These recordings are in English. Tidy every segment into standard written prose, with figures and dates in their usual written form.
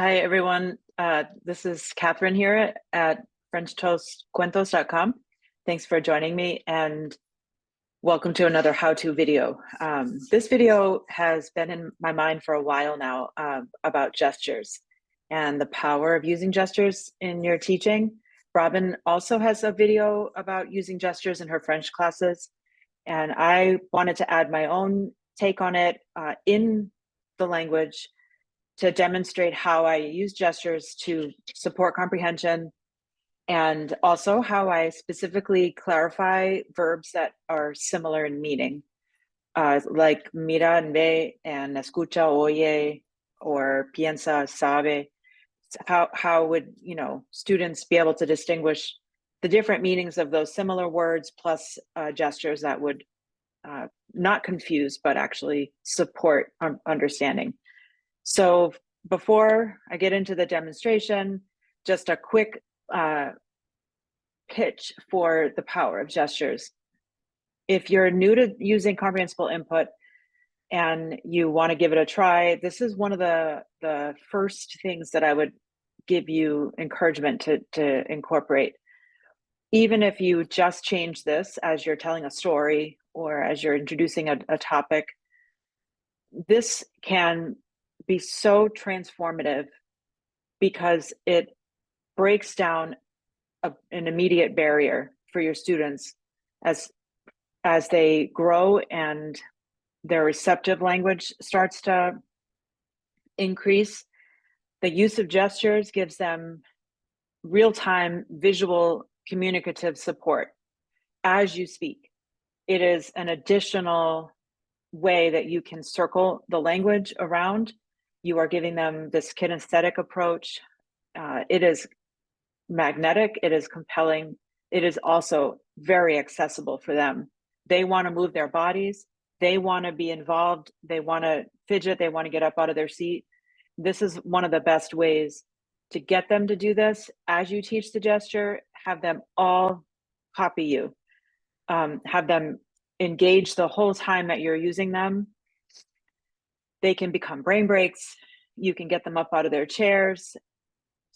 Hi, everyone. This is Catherine here at FrenchToastCuentos.com. Thanks for joining me and welcome to another how-to video. This video has been in my mind for a while now about gestures and the power of using gestures in your teaching. Robin also has a video about using gestures in her French classes, and I wanted to add my own take on it in the language to demonstrate how I use gestures to support comprehension and also how I specifically clarify verbs that are similar in meaning, like mira and ve and escucha, oye, or piensa, sabe. How would students be able to distinguish the different meanings of those similar words plus gestures that would not confuse but actually support understanding? So before I get into the demonstration, just a quick pitch for the power of gestures. If you're new to using comprehensible input and you want to give it a try, this is one of the first things that I would give you encouragement to incorporate. Even if you just change this as you're telling a story or as you're introducing a topic, this can be so transformative because it breaks down an immediate barrier for your students as they grow and their receptive language starts to increase. The use of gestures gives them real-time visual communicative support as you speak. It is an additional way that you can circle the language around. You are giving them this kinesthetic approach. It is magnetic, it is compelling, it is also very accessible for them. They want to move their bodies, they want to be involved, they want to fidget, they want to get up out of their seat. This is one of the best ways to get them to do this. As you teach the gesture, have them all copy you. Have them engage the whole time that you're using them. They can become brain breaks. You can get them up out of their chairs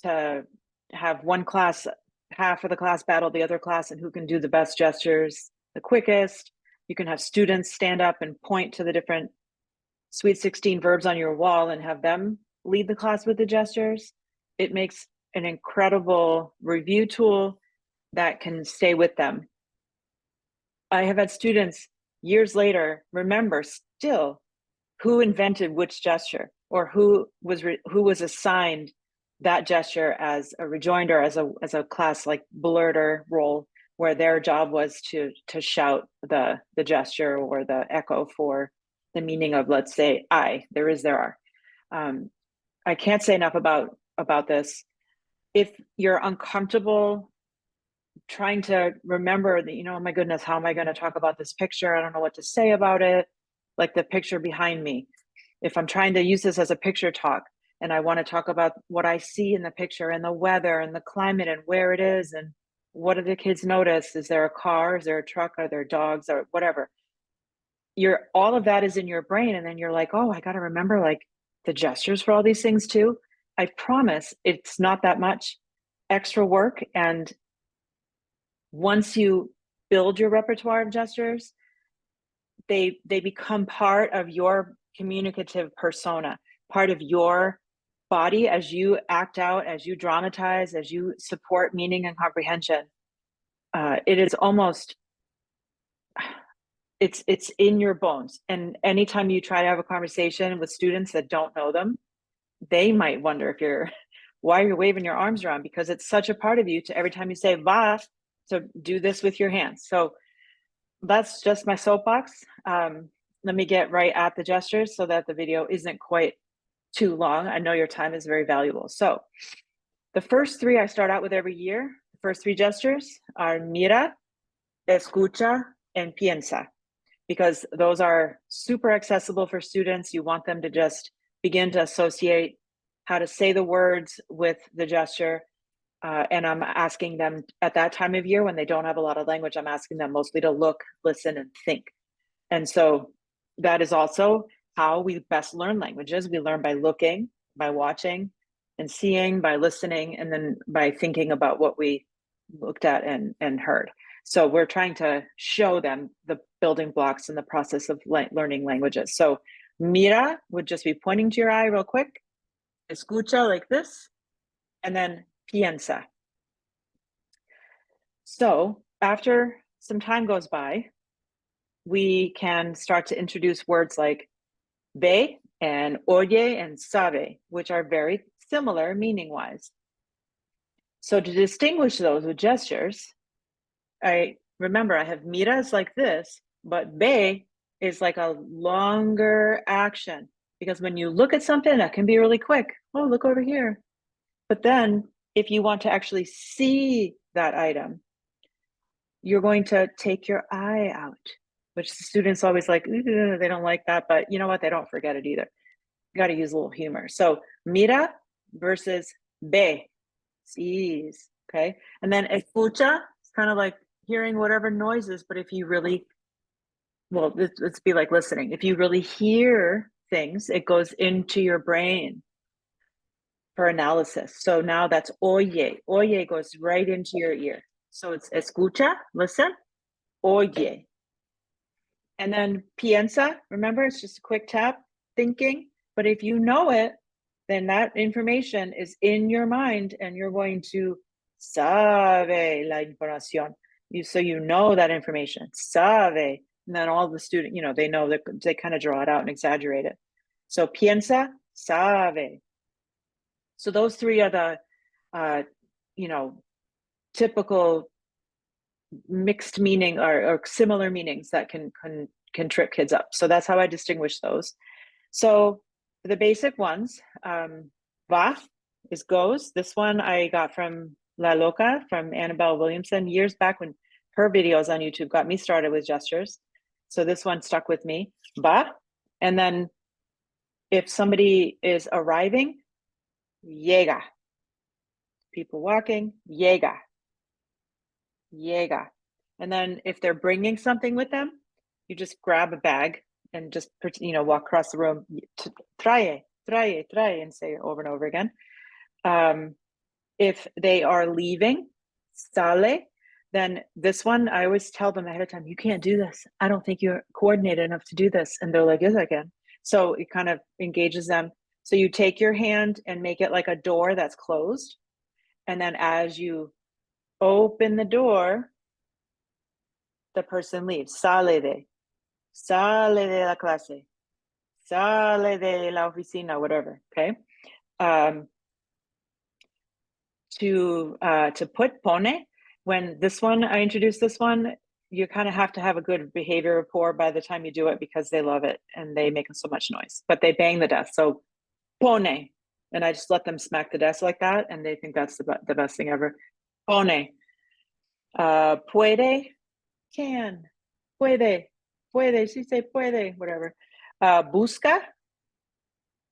to have one class, half of the class battle the other class and who can do the best gestures the quickest. You can have students stand up and point to the different Sweet 16 verbs on your wall and have them lead the class with the gestures. It makes an incredible review tool that can stay with them. I have had students years later remember still who invented which gesture or who was assigned that gesture as a rejoinder, as a class like blurter role, where their job was to shout the gesture or the echo for the meaning of, let's say, I, there is, there are. I can't say enough about this. If you're uncomfortable trying to remember that, oh my goodness, how am I going to talk about this picture? I don't know what to say about it. Like the picture behind me. If I'm trying to use this as a picture talk and I want to talk about what I see in the picture and the weather and the climate and where it is and what do the kids notice? Is there a car? Is there a truck? Are there dogs or whatever? All of that is in your brain. And then you're like, oh, I got to remember like the gestures for all these things too. I promise it's not that much extra work. And once you build your repertoire of gestures, they become part of your communicative persona, part of your body as you act out, as you dramatize, as you support meaning and comprehension. It is almost, it's in your bones. And anytime you try to have a conversation with students that don't know them, they might wonder why you're waving your arms around, because it's such a part of you to every time you say va, to do this with your hands. So that's just my soapbox. Let me get right at the gestures so that the video isn't quite too long. I know your time is very valuable. So the first three I start out with every year. The first three gestures are mira, escucha, and piensa, because those are super accessible for students. You want them to just begin to associate how to say the words with the gesture. And I'm asking them at that time of year when they don't have a lot of language, I'm asking them mostly to look, listen, and think. And so that is also how we best learn languages. We learn by looking, by watching, and seeing, by listening, and then by thinking about what we looked at and heard. So we're trying to show them the building blocks in the process of learning languages. So mira would just be pointing to your eye real quick, escucha like this, and then piensa. So after some time goes by, we can start to introduce words like ve and oye and sabe, which are very similar meaning-wise. So to distinguish those with gestures, I have miras like this, but ve is like a longer action, because when you look at something, that can be really quick. Oh, look over here. But then if you want to actually see that item, you're going to take your eye out, which the students always like, they don't like that, but you know what? They don't forget it either. You got to use a little humor. So mira versus ve, sees, okay? And then escucha, it's kind of like hearing whatever noises, but if you really, well, let's be like listening. If you really hear things, it goes into your brain for analysis. So now that's oye. Oye goes right into your ear. So it's escucha, listen, oye. And then piensa, remember, it's just a quick tap, thinking. But if you know it, then that information is in your mind and you're going to sabe la información. So you know that information, sabe. And then all the student, they know that they kind of draw it out and exaggerate it. So piensa, sabe. So those three are the, typical mixed meaning or similar meanings that can trip kids up. So that's how I distinguish those. So the basic ones, va is goes. This one I got from La Loca, from Annabelle Williamson, years back, when her videos on YouTube got me started with gestures. So this one stuck with me, va. And then if somebody is arriving, llega. People walking, llega. Llega. And then if they're bringing something with them, you just grab a bag and just, walk across the room, trae, and say it over and over again. If they are leaving, sale, then this one, I always tell them ahead of time, you can't do this. I don't think you're coordinated enough to do this. And they're like, yes, I can. So it kind of engages them. So you take your hand and make it like a door that's closed. And then as you open the door, the person leaves. Sale de la clase, sale de la oficina, whatever. Okay. To put pone, when this one, I introduced this one, you kind of have to have a good behavior rapport by the time you do it, because they love it and they make so much noise, but they bang the desk. So pone, and I just let them smack the desk like that, and they think that's the best thing ever. Pone. Puede, can. Puede, si se puede, whatever. Busca,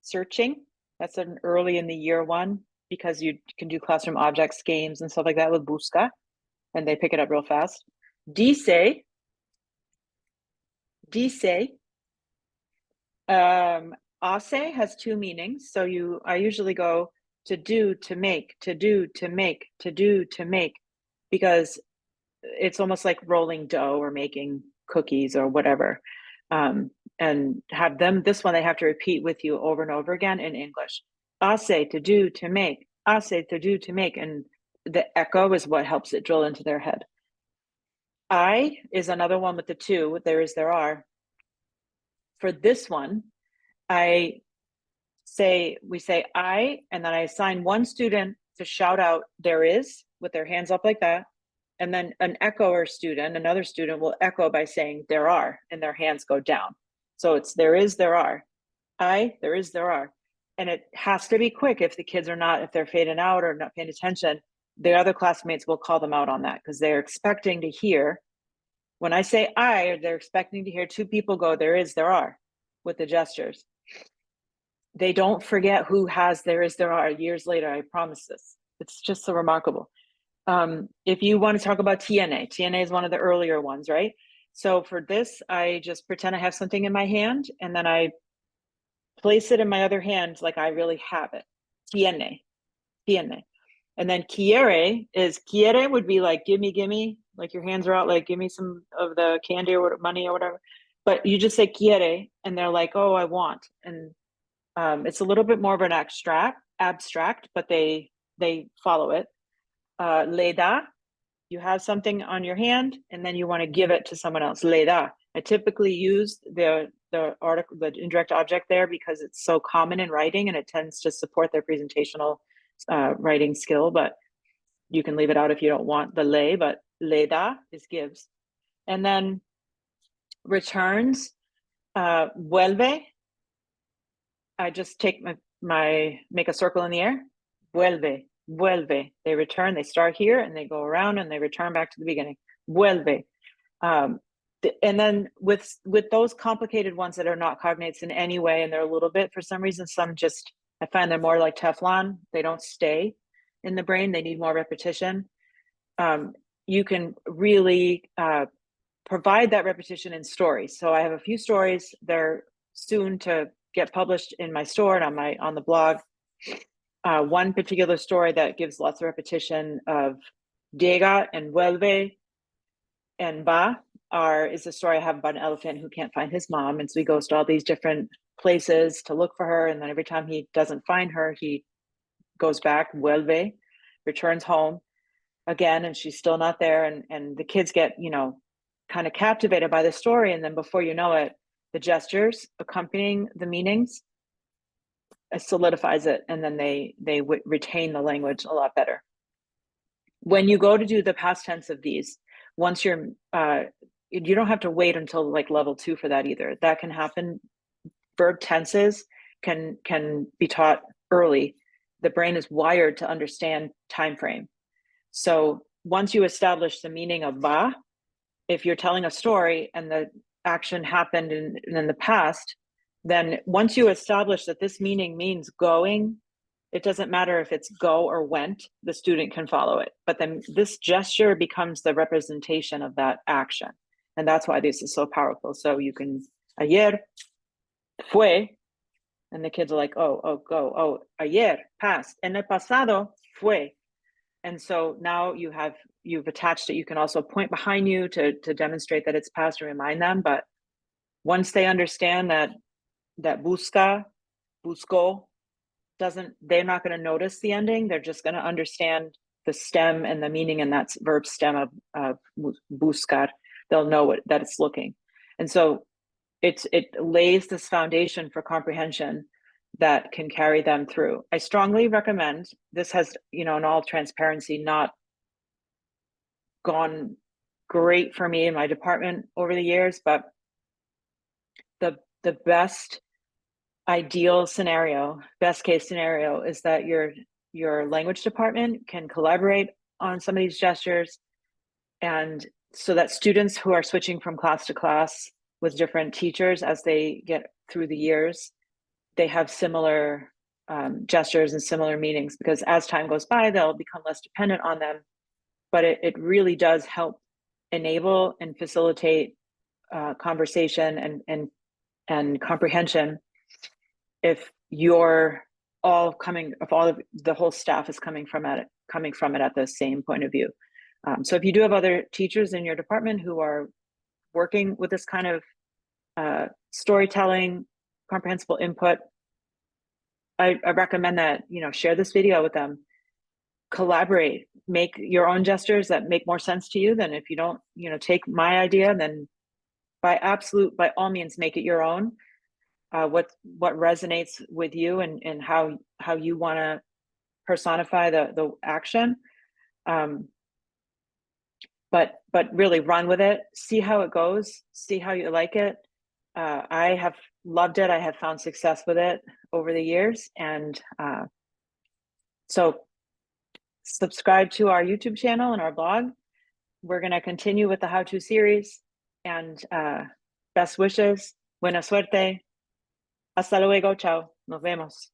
searching. That's an early in the year one, because you can do classroom objects, games, and stuff like that with busca, and they pick it up real fast. Dice. Hace has two meanings. So I usually go to do, to make, to do, to make, to do, to make, because it's almost like rolling dough or making cookies or whatever. And have them, this one they have to repeat with you over and over again in English. Hace, to do, to make. Hace, to do, to make. And the echo is what helps it drill into their head. I is another one with the two, there is, there are. For this one, we say I, and then I assign one student to shout out there is with their hands up like that. And then an echoer student, another student, will echo by saying there are, and their hands go down. So it's there is, there are. I, there is, there are. And it has to be quick. If the kids are not, if they're fading out or not paying attention, the other classmates will call them out on that, because they're expecting to hear. When I say I, they're expecting to hear two people go, there is, there are, with the gestures. They don't forget who has there is, there are years later. I promise this. It's just so remarkable. If you want to talk about TNA is one of the earlier ones, right? So for this, I just pretend I have something in my hand, and then I place it in my other hand like I really have it. TNA. tiene. And then quiere would be like, gimme, like your hands are out, like, give me some of the candy or money or whatever. But you just say quiere, and they're like, oh, I want. And it's a little bit more of an abstract, but they follow it. Le da, you have something on your hand, and then you want to give it to someone else. Le da. I typically use the article, the indirect object there, because it's so common in writing, and it tends to support their presentational writing skill. But you can leave it out if you don't want the le, but le da is gives. And then returns, vuelve. I just take make a circle in the air. Vuelve. They return, they start here and they go around and they return back to the beginning. Vuelve. And then with those complicated ones that are not cognates in any way, and they're a little bit, for some reason, some just, I find they're more like Teflon. They don't stay in the brain. They need more repetition. You can really provide that repetition in stories. So I have a few stories. They're soon to get published in my store and on the blog. One particular story that gives lots of repetition of llega and vuelve and va is a story I have about an elephant who can't find his mom. And so he goes to all these different places to look for her. And then every time he doesn't find her, he goes back, vuelve, returns home again, and she's still not there. And the kids get, kind of captivated by the story. And then before you know it, the gestures accompanying the meanings solidifies it, and then they retain the language a lot better. When you go to do the past tense of these, once you don't have to wait until like level 2 for that either. That can happen. Verb tenses can be taught early. The brain is wired to understand time frame. So once you establish the meaning of va, if you're telling a story and the action happened in the past, then once you establish that this meaning means going, it doesn't matter if it's go or went, the student can follow it. But then this gesture becomes the representation of that action. And that's why this is so powerful. So you can, ayer, fue, and the kids are like, oh, go, oh, ayer, past, en el pasado, fue. And so now you've attached it. You can also point behind you to demonstrate that it's past and remind them. But once they understand that busca, busco, they're not going to notice the ending. They're just going to understand the stem and the meaning, and that's verb stem of buscar. They'll know that it's looking. And so it lays this foundation for comprehension that can carry them through. I strongly recommend, this has, in all transparency, not gone great for me in my department over the years, but the best ideal scenario, best case scenario, is that your language department can collaborate on some of these gestures, and so that students who are switching from class to class with different teachers as they get through the years, they have similar gestures and similar meanings, because as time goes by, they'll become less dependent on them. But it really does help enable and facilitate conversation and comprehension if the whole staff is coming from it at the same point of view. So if you do have other teachers in your department who are working with this kind of storytelling, comprehensible input, I recommend that, share this video with them, collaborate, make your own gestures that make more sense to you. Than if you don't, take my idea, then by all means, make it your own. What resonates with you and how you want to personify the action. But really run with it, see how it goes, see how you like it. I have loved it. I have found success with it over the years. And so subscribe to our YouTube channel and our blog. We're going to continue with the how-to series, and best wishes. Buena suerte. Hasta luego. Chao. Nos vemos.